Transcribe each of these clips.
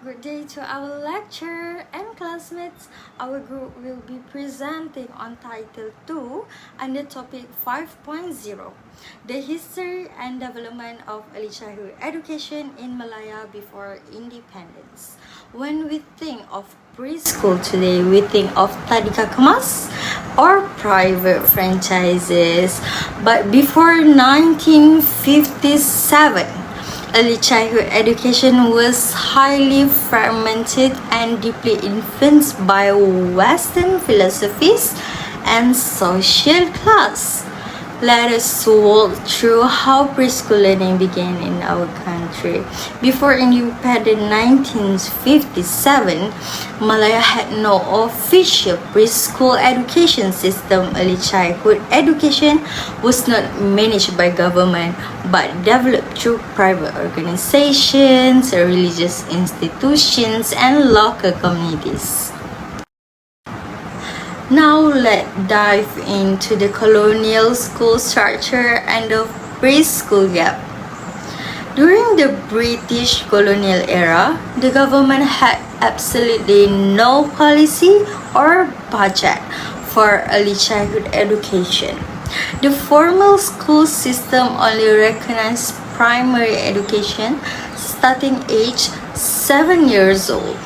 Good day to our lecturer and classmates. Our group will be presenting on Title 2 under topic 5.0, the history and development of early childhood education in Malaya before independence. When we think of preschool today, we think of Tadika Kemas or private franchises. But before 1957, early childhood education was highly fragmented and deeply influenced by Western philosophies and social class. Let us walk through how preschool learning began in our country. Before independence 1957, Malaya had no official preschool education system. Early childhood education was not managed by government but developed through private organizations, religious institutions, and local communities. Now let's dive into the colonial school structure and the preschool gap. During the British colonial era, the government had absolutely no policy or budget for early childhood education. The formal school system only recognized primary education starting age 7 years old.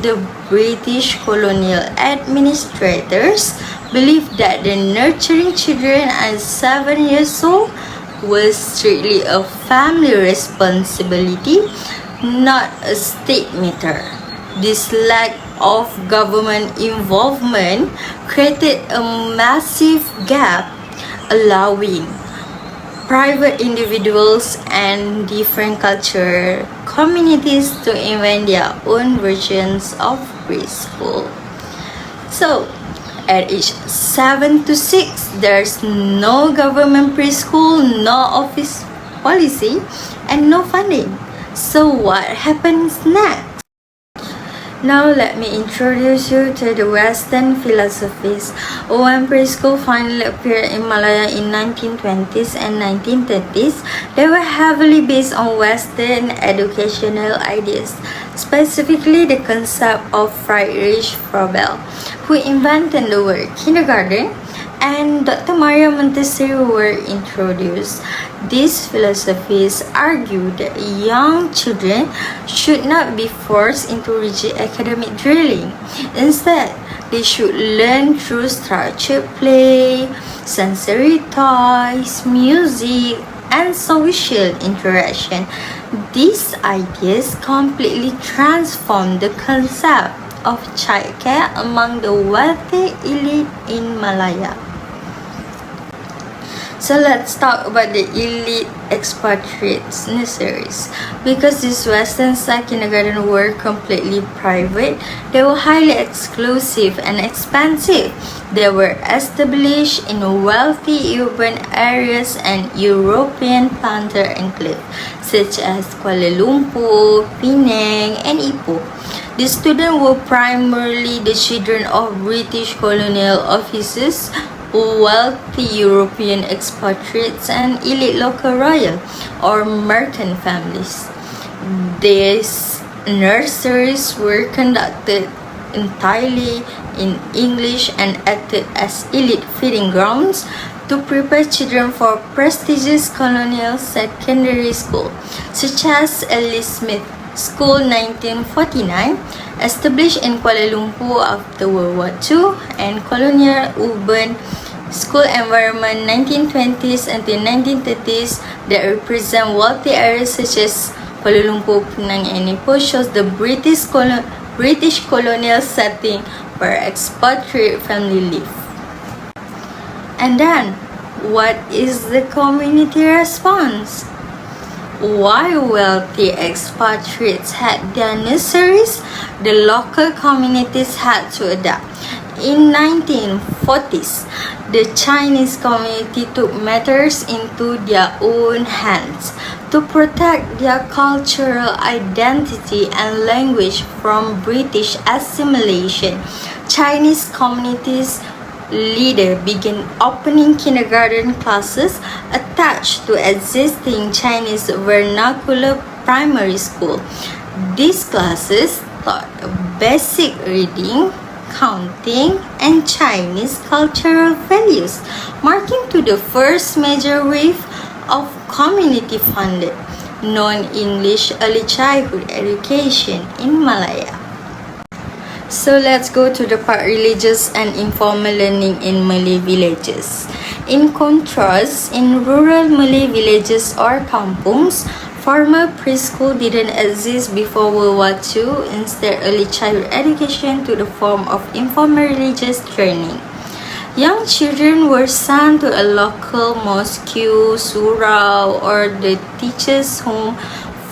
The British colonial administrators believed that the nurturing children at 7 years old was strictly a family responsibility, not a state matter. This lack of government involvement created a massive gap, allowing private individuals and different cultural communities to invent their own versions of preschool. So, at age 7 to 6, there's no government preschool, no office policy, and no funding. So, what happens next? Now let me introduce you to the Western philosophies. When preschool finally appeared in Malaya in 1920s and 1930s, they were heavily based on Western educational ideas, specifically the concept of Friedrich Froebel, who invented the word kindergarten, and Dr. Maria Montessori were introduced. These philosophies argue that young children should not be forced into rigid academic drilling. Instead, they should learn through structured play, sensory toys, music, and social interaction. These ideas completely transformed the concept of childcare among the wealthy elite in Malaya. So let's talk about the elite expatriates nurseries. Because these Western style kindergarten were completely private, they were highly exclusive and expensive. They were established in wealthy urban areas and European planter enclaves such as Kuala Lumpur, Penang, and Ipoh. The students were primarily the children of British colonial officers, wealthy European expatriates, and elite local royal or merchant families. These nurseries were conducted entirely in English and acted as elite feeding grounds to prepare children for prestigious colonial secondary school, such as Ellis Smith School 1949, established in Kuala Lumpur after World War II, and Colonial Urban School Environment 1920s until 1930s that represent wealthy areas such as Kuala Lumpur, Penang, and Ipoh shows the British colonial setting where expatriate family live. And then, what is the community response? While wealthy expatriates had their nurseries, the local communities had to adapt. In 1940s, the Chinese community took matters into their own hands to protect their cultural identity and language from British assimilation. Chinese communities leader began opening kindergarten classes attached to existing Chinese vernacular primary school. These classes taught basic reading, counting, and Chinese cultural values, marking to the first major wave of community-funded non-English early childhood education in Malaya. So let's go to the part religious and informal learning in Malay villages. In contrast, in rural Malay villages or kampungs, formal preschool didn't exist before World War II. Instead, early childhood education took the form of informal religious training. Young children were sent to a local mosque, surau, or the teacher's home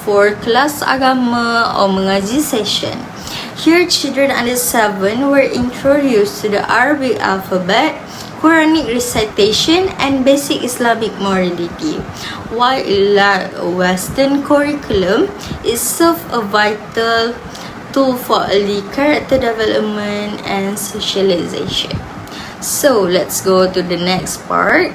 for kelas agama or mengaji session. Here, children under 7 were introduced to the Arabic alphabet, Quranic recitation, and basic Islamic morality. While Western curriculum, it served a vital tool for early character development and socialization. So, let's go to the next part,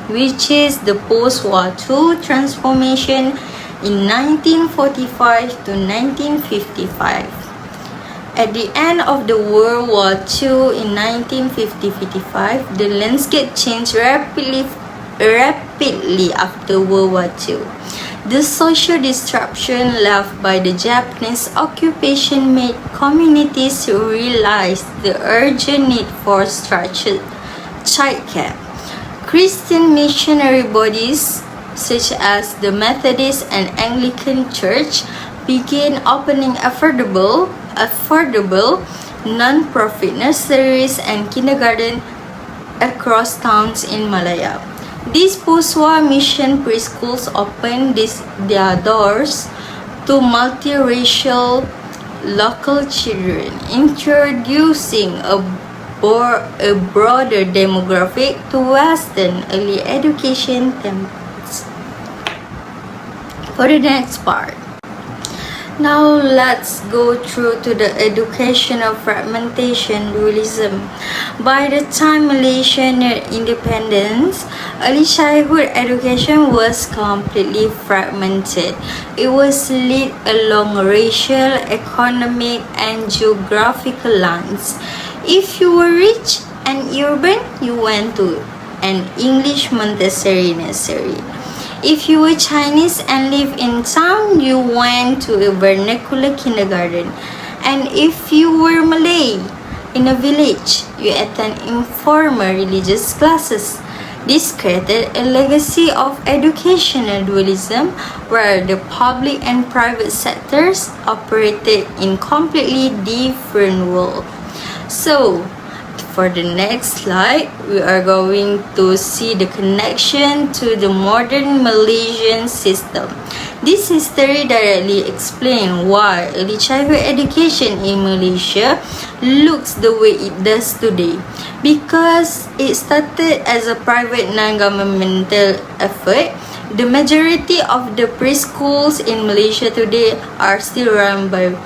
which is the post-war II transformation in 1945 to 1955. At the end of the World War II in 1950-55, the landscape changed rapidly after World War II. The social disruption left by the Japanese occupation made communities realize the urgent need for structured childcare. Christian missionary bodies such as the Methodist and Anglican Church began opening affordable non-profit nurseries and kindergarten across towns in Malaya. These post-war mission preschools opened their doors to multiracial local children, introducing a broader demographic to Western early education templates. For the next part, now let's go through to the educational fragmentation dualism. By the time Malaysia neared independence, early childhood education was completely fragmented. It was led along racial, economic, and geographical lines. If you were rich and urban, you went to an English Montessori nursery. If you were Chinese and lived in town, you went to a vernacular kindergarten. And if you were Malay in a village, you attended informal religious classes. This created a legacy of educational dualism where the public and private sectors operated in completely different worlds. So, for the next slide, we are going to see the connection to the modern Malaysian system. This history directly explains why early childhood education in Malaysia looks the way it does today. Because it started as a private non-governmental effort, the majority of the preschools in Malaysia today are still run by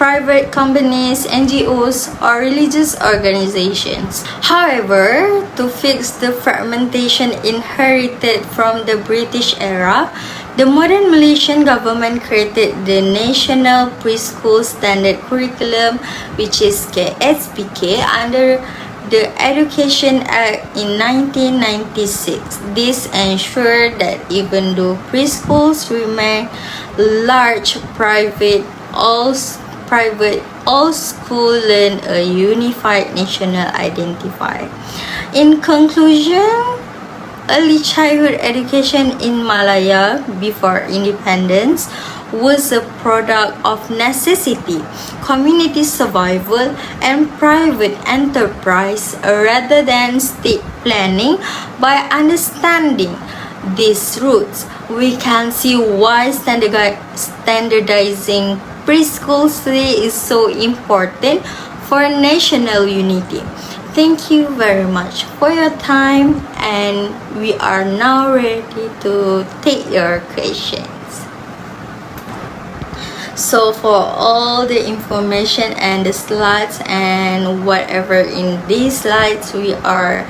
private companies, NGOs, or religious organizations. However, to fix the fragmentation inherited from the British era, the modern Malaysian government created the National Preschool Standard Curriculum, which is KSPK, under the Education Act in 1996. This ensured that even though preschools remain large all schools learn a unified national identifier. In conclusion, early childhood education in Malaya before independence was a product of necessity, community survival, and private enterprise rather than state planning. By understanding these roots, we can see why standardizing preschools today is so important for national unity. Thank you very much for your time, and we are now ready to take your questions. So for all the information and the slides and whatever in these slides, we are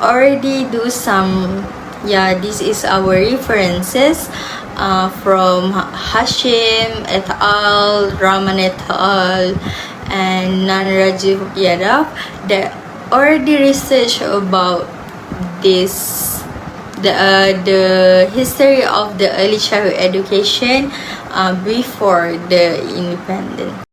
already do some, this is our references. from Hashim et al., Rahman et al., and Nanrajiv Yadav that already researched about this the history of the early childhood education before the independence.